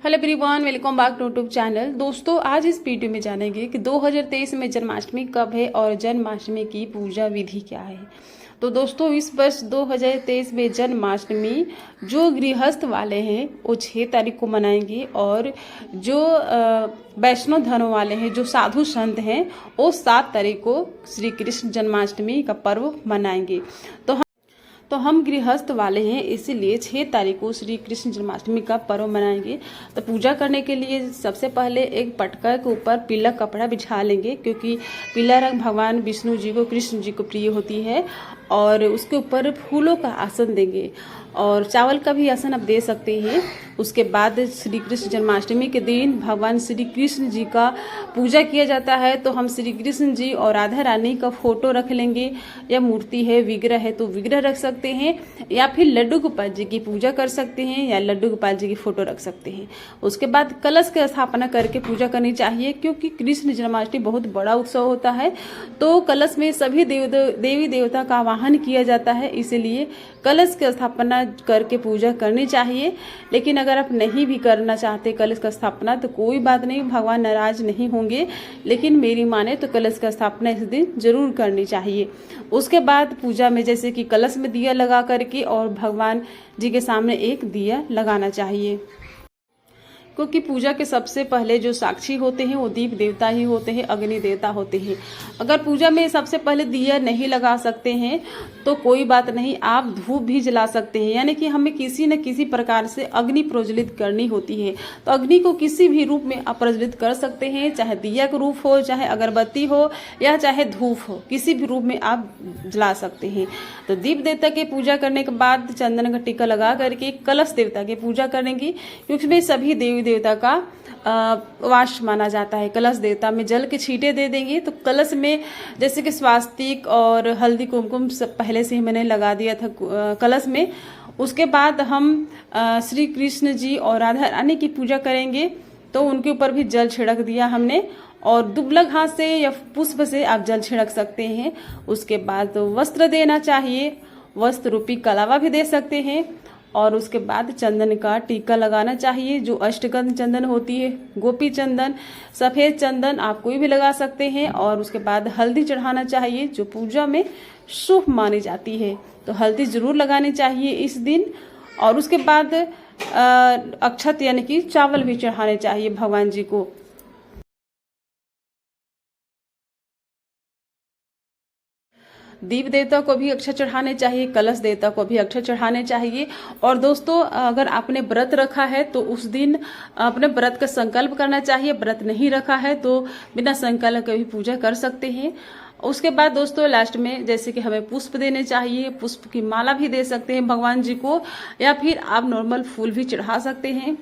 Hello everyone, welcome back to YouTube channel. दोस्तों, आज इस वीडियो में जानेंगे कि 2023 में जन्माष्टमी कब है और जन्माष्टमी की पूजा विधि क्या है। तो दोस्तों, इस वर्ष 2023 में जन्माष्टमी जो गृहस्थ वाले हैं वो 6 तारीख को मनाएंगे और जो वैष्णव धर्म वाले हैं, जो साधु संत हैं, वो 7 तारीख को श्री कृष्ण जन्माष्टमी का पर्व मनाएंगे। तो हम गृहस्थ वाले हैं, इसीलिए 6 तारीख को श्री कृष्ण जन्माष्टमी का पर्व मनाएंगे। तो पूजा करने के लिए सबसे पहले एक पटका के ऊपर पीला कपड़ा बिछा लेंगे, क्योंकि पीला रंग भगवान विष्णु जी को, कृष्ण जी को प्रिय होती है। और उसके ऊपर फूलों का आसन देंगे और चावल का भी आसन आप दे सकते हैं। उसके बाद श्री कृष्ण जन्माष्टमी के दिन भगवान श्री कृष्ण जी का पूजा किया जाता है। तो हम श्री कृष्ण जी और राधा रानी का फोटो रख लेंगे, या मूर्ति है, विग्रह है तो विग्रह रख सकते हैं, या फिर लड्डू गोपाल जी की पूजा कर सकते हैं, या लड्डू गोपाल जी की फोटो रख सकते हैं। उसके बाद कलश की स्थापना करके पूजा करनी चाहिए, क्योंकि कृष्ण जन्माष्टमी बहुत बड़ा उत्सव होता है। तो कलश में सभी देवी देवता का आवाहन किया जाता है, इसीलिए कलश की स्थापना करके पूजा करनी चाहिए। लेकिन अगर आप नहीं भी करना चाहते कलश का स्थापना तो कोई बात नहीं, भगवान नाराज नहीं होंगे। लेकिन मेरी माने तो कलश का स्थापना इस दिन जरूर करनी चाहिए। उसके बाद पूजा में जैसे कि कलश में दिया लगा करके और भगवान जी के सामने एक दिया लगाना चाहिए, क्योंकि पूजा के सबसे पहले जो साक्षी होते हैं वो दीप देवता ही होते हैं, अग्नि देवता होते हैं। अगर पूजा में सबसे पहले दिया नहीं लगा सकते हैं तो कोई बात नहीं, आप धूप भी जला सकते हैं। यानी कि हमें किसी न किसी प्रकार से अग्नि प्रज्वलित करनी होती है। तो अग्नि को किसी भी रूप में आप प्रज्वलित कर सकते हैं, चाहे दिया का रूप हो, चाहे अगरबत्ती हो, या चाहे धूप हो, किसी भी रूप में आप जला सकते हैं। तो दीप देवता की पूजा करने के बाद चंदन का टीका लगा करके कलश देवता की पूजा करेंगे, क्योंकि सभी देवी देवता का वास माना जाता है। कलश देवता में जल के छींटे दे देंगे। तो कलश में जैसे कि स्वास्तिक और हल्दी कुमकुम सब पहले से ही मैंने लगा दिया था कलश में। उसके बाद हम श्री कृष्ण जी और राधा रानी की पूजा करेंगे, तो उनके ऊपर भी जल छिड़क दिया हमने, और दुबलक हाथ से या पुष्प से आप जल छिड़क सकते हैं। उसके बाद वस्त्र देना चाहिए, वस्त्र रूपी कलावा भी दे सकते हैं। और उसके बाद चंदन का टीका लगाना चाहिए, जो अष्टगंध चंदन होती है, गोपी चंदन, सफेद चंदन आप कोई भी लगा सकते हैं। और उसके बाद हल्दी चढ़ाना चाहिए, जो पूजा में शुभ मानी जाती है। तो हल्दी जरूर लगानी चाहिए इस दिन। और उसके बाद अक्षत यानी कि चावल भी चढ़ाने चाहिए भगवान जी को। दीप देवता को भी अक्षत चढ़ाने चाहिए, कलश देवता को भी अक्षत चढ़ाने चाहिए। और दोस्तों, अगर आपने व्रत रखा है तो उस दिन अपने व्रत का संकल्प करना चाहिए। व्रत नहीं रखा है तो बिना संकल्प के भी पूजा कर सकते हैं। उसके बाद दोस्तों, लास्ट में जैसे कि हमें पुष्प देने चाहिए, पुष्प की माला भी दे सकते हैं भगवान जी को, या फिर आप नॉर्मल फूल भी चढ़ा सकते हैं।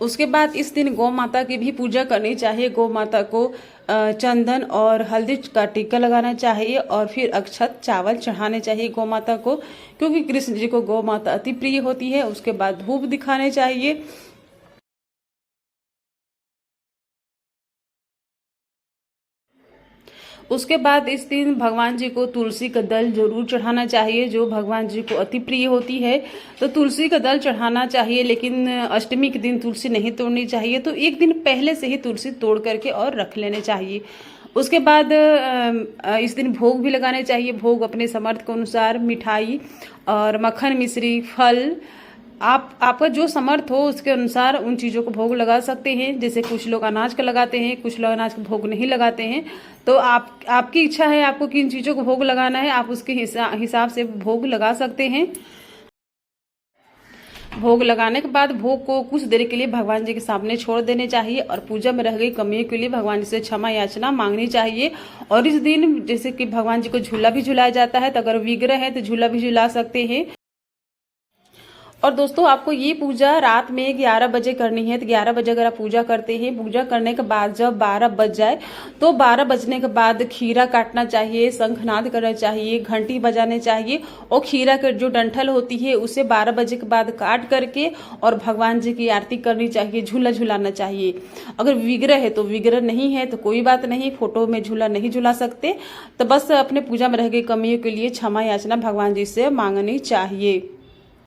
उसके बाद इस दिन गौ माता की भी पूजा करनी चाहिए। गौ माता को चंदन और हल्दी का टीका लगाना चाहिए, और फिर अक्षत चावल चढ़ाने चाहिए गौ माता को, क्योंकि कृष्ण जी को गौ माता अति प्रिय होती है। उसके बाद धूप दिखाने चाहिए। उसके बाद इस दिन भगवान जी को तुलसी का दल जरूर चढ़ाना चाहिए, जो भगवान जी को अति प्रिय होती है। तो तुलसी का दल चढ़ाना चाहिए, लेकिन अष्टमी के दिन तुलसी नहीं तोड़नी चाहिए। तो एक दिन पहले से ही तुलसी तोड़ करके और रख लेने चाहिए। उसके बाद इस दिन भोग भी लगाने चाहिए। भोग अपने समर्थ के अनुसार मिठाई और मक्खन, मिश्री, फल, आपका जो समर्थ हो उसके अनुसार उन चीज़ों को भोग लगा सकते हैं। जैसे कुछ लोग अनाज का लगाते हैं, कुछ लोग अनाज का भोग नहीं लगाते हैं। तो आपकी इच्छा है आपको किन चीज़ों को भोग लगाना है, आप उसके हिसाब से भोग लगा सकते हैं। भोग लगाने के बाद भोग को कुछ देर के लिए भगवान जी के सामने छोड़ देने चाहिए, और पूजा में रह गई कमियों के लिए भगवान जी से क्षमा याचना मांगनी चाहिए। और इस दिन जैसे कि भगवान जी को झूला भी झुलाया जाता है, तो अगर विग्रह है तो झूला भी झुला सकते हैं। और दोस्तों, आपको ये पूजा रात में 11 बजे करनी है। तो 11 बजे अगर आप पूजा करते हैं, पूजा करने के बाद जब 12 बज जाए तो 12 बजने के बाद खीरा काटना चाहिए, शंखनाद करना चाहिए, घंटी बजाने चाहिए, और खीरा की जो डंठल होती है उसे 12 बजे के बाद काट करके और भगवान जी की आरती करनी चाहिए, झूला झुलाना चाहिए। अगर विग्रह है तो, विग्रह नहीं है तो कोई बात नहीं, फोटो में झूला नहीं झुला सकते। तो बस अपने पूजा में रह गई कमियों के लिए क्षमा याचना भगवान जी से मांगनी चाहिए।